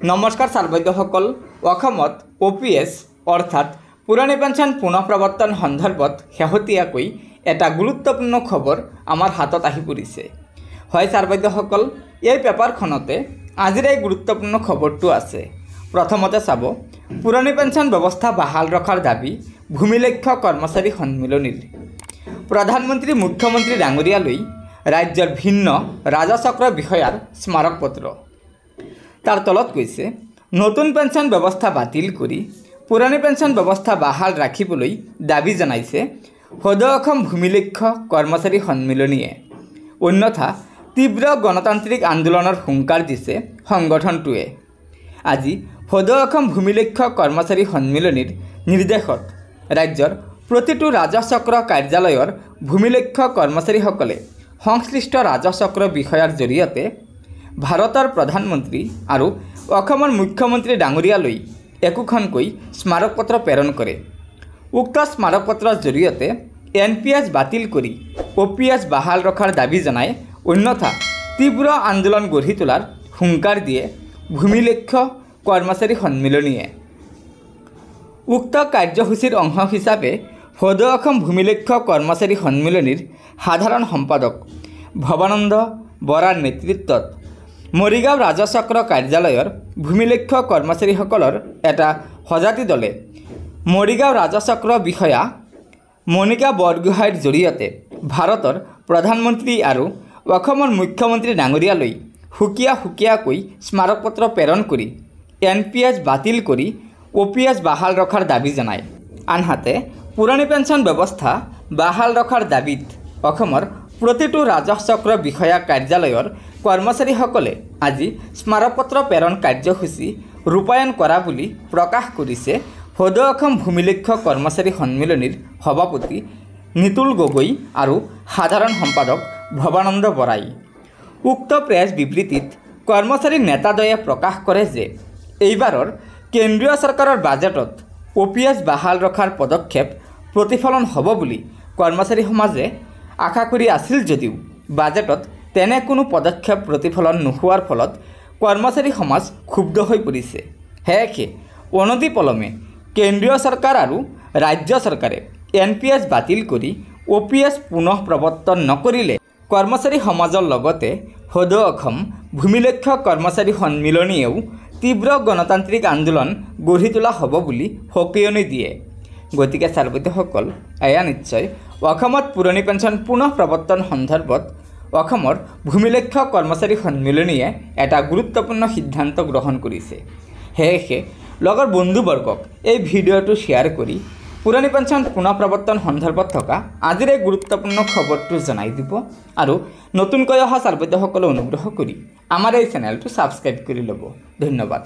नमस्कार सार्बैद्यসকল অসমত OPS অৰ্থাৎ পুৰানি পেনশন পুনঃপ্ৰৱৰ্তন সন্দৰ্ভত শেহতীয়াকৈ এটা গুৰুত্বপূৰ্ণ খবৰ আমাৰ হাতত আহি পৰিছে। হয় সাৰ্বৈদ্যসকল, এই পেপাৰখনতে আজিৰ এই গুৰুত্বপূৰ্ণ খবৰটো আছে। প্ৰথমতে চাব, পুৰানি পেনশন ব্যৱস্থা বাহাল ৰখাৰ দাবী ভূমিলেখ্য কৰ্মচাৰী সন্মিলনীৰ। প্ৰধানমন্ত্ৰী মুখ্যমন্ত্ৰী ডাঙৰীয়ালৈ ৰাজ্যৰ ভিন্ন ৰাজচক্ৰ বিষয়াৰ স্মাৰকপত্ৰ। তাৰ তলত কৈছে, নতুন পেনশন ব্যৱস্থা বাতিল কৰি পুৰানি পেনশন ব্যৱস্থা বাহাল ৰাখিবলৈ দাবী জনাইছে সদৌ অসম ভূমিলেখ্য কৰ্মচাৰী সন্মিলনীয়ে। অন্যথা তীব্ৰ গণতান্ত্ৰিক আন্দোলনৰ হুংকাৰ দিছে সংগঠনটোৱে। আজি সদৌ অসম ভূমিলেখ্য কৰ্মচাৰী সন্মিলনীৰ নিৰ্দেশত ৰাজ্যৰ প্ৰতিটো ৰাজচক্ৰ কাৰ্যালয়ৰ ভূমিলেখ্য কৰ্মচাৰীসকলে সংশ্লিষ্ট ৰাজচক্ৰ বিষয়াৰ জৰিয়তে ভাৰতৰ প্ৰধানমন্ত্ৰী আৰু অসমৰ মুখ্যমন্ত্ৰী ডাঙৰীয়ালৈ একোখনকৈ স্মাৰকপত্ৰ প্ৰেৰণ কৰে। উক্ত স্মাৰকপত্ৰৰ জৰিয়তে NPS বাতিল কৰি OPS বাহাল ৰখাৰ দাবী জনাই, অন্যথা তীব্ৰ আন্দোলন গঢ়ি তোলাৰ হুংকাৰ দিয়ে ভূমিলেখ্য কৰ্মচাৰী সন্মিলনীয়ে। উক্ত কাৰ্যসূচীৰ অংশ হিচাপে সদৌ অসম ভূমিলেখ্য কৰ্মচাৰী সন্মিলনীৰ সাধাৰণ সম্পাদক ভৱানন্দ বৰাৰ নেতৃত্বত মৰিগাঁও ৰাজচক্ৰ কাৰ্যালয়ৰ ভূমিলেখ্য কৰ্মচাৰীসকলৰ এটা সজাতি দলে মৰিগাঁও ৰাজচক্ৰ বিষয়া মণিকা বৰগোহাঁইৰ জৰিয়তে ভাৰতৰ প্ৰধানমন্ত্ৰী আৰু অসমৰ মুখ্যমন্ত্ৰী ডাঙৰীয়ালৈ সুকীয়াকৈ স্মাৰকপত্ৰ প্ৰেৰণ কৰি NPS বাতিল কৰি OPS বাহাল ৰখাৰ দাবী জনায়। আনহাতে পুৰানি পেনশন ব্যৱস্থা বাহাল ৰখাৰ দাবীত অসমৰ প্ৰতিটো ৰাজচক্ৰ বিষয়া কাৰ্যালয়ৰ কৰ্মচাৰীসকলে আজি স্মাৰকপত্ৰ প্ৰেৰণ কাৰ্যসূচী ৰূপায়ণ কৰা বুলি প্ৰকাশ কৰিছে সদৌ অসম ভূমিলেখ্য কৰ্মচাৰী সন্মিলনীৰ সভাপতি নিতুল গগৈ আৰু সাধাৰণ সম্পাদক ভৱানন্দ বৰাই। উক্ত প্ৰেছ বিবৃতিত কৰ্মচাৰী নেতাদ্বয়ে প্ৰকাশ কৰে যে এইবাৰৰ কেন্দ্ৰীয় চৰকাৰৰ বাজেটত OPS বাহাল ৰখাৰ পদক্ষেপ প্ৰতিফলন হ'ব বুলি কৰ্মচাৰী সমাজে আশা কৰি আছিল যদিও বাজেটত তেনে কোনো পদক্ষেপ প্ৰতিফলন নোহোৱাৰ ফলত কৰ্মচাৰী সমাজ ক্ষুব্ধ হৈ পৰিছে। সেয়েহে অনতিপলমে কেন্দ্ৰীয় চৰকাৰ আৰু ৰাজ্য চৰকাৰে NPS বাতিল কৰি OPS পুনঃ প্ৰৱৰ্তন নকৰিলে কৰ্মচাৰী সমাজৰ লগতে সদৌ অসম ভূমিলেখ্য কৰ্মচাৰী সন্মিলনীয়েও তীব্ৰ গণতান্ত্ৰিক আন্দোলন গঢ়ি তোলা হ'ব বুলি সকীয়নি দিয়ে। গতিকে সাৰ্বৈদ্যসকল, এয়া নিশ্চয় অসমত পুৰণি পেনশন পুনঃ প্ৰৱৰ্তন সন্দৰ্ভত অসমৰ ভূমিলেখ্য কৰ্মচাৰী সন্মিলনীয়ে এটা গুৰুত্বপূৰ্ণ সিদ্ধান্ত গ্ৰহণ কৰিছে। সেয়েহে লগৰ বন্ধুবৰ্গক এই ভিডিঅ'টো শ্বেয়াৰ কৰি পুৰণি পেনশন পুনঃ প্ৰৱৰ্তন সন্দৰ্ভত থকা আজিৰ এই গুৰুত্বপূৰ্ণ খবৰটো জনাই দিব আৰু নতুনকৈ অহা সাৰ্বৈদ্যসকলে অনুগ্ৰহ কৰি আমাৰ এই চেনেলটো ছাবস্ক্ৰাইব কৰি ল'ব। ধন্যবাদ।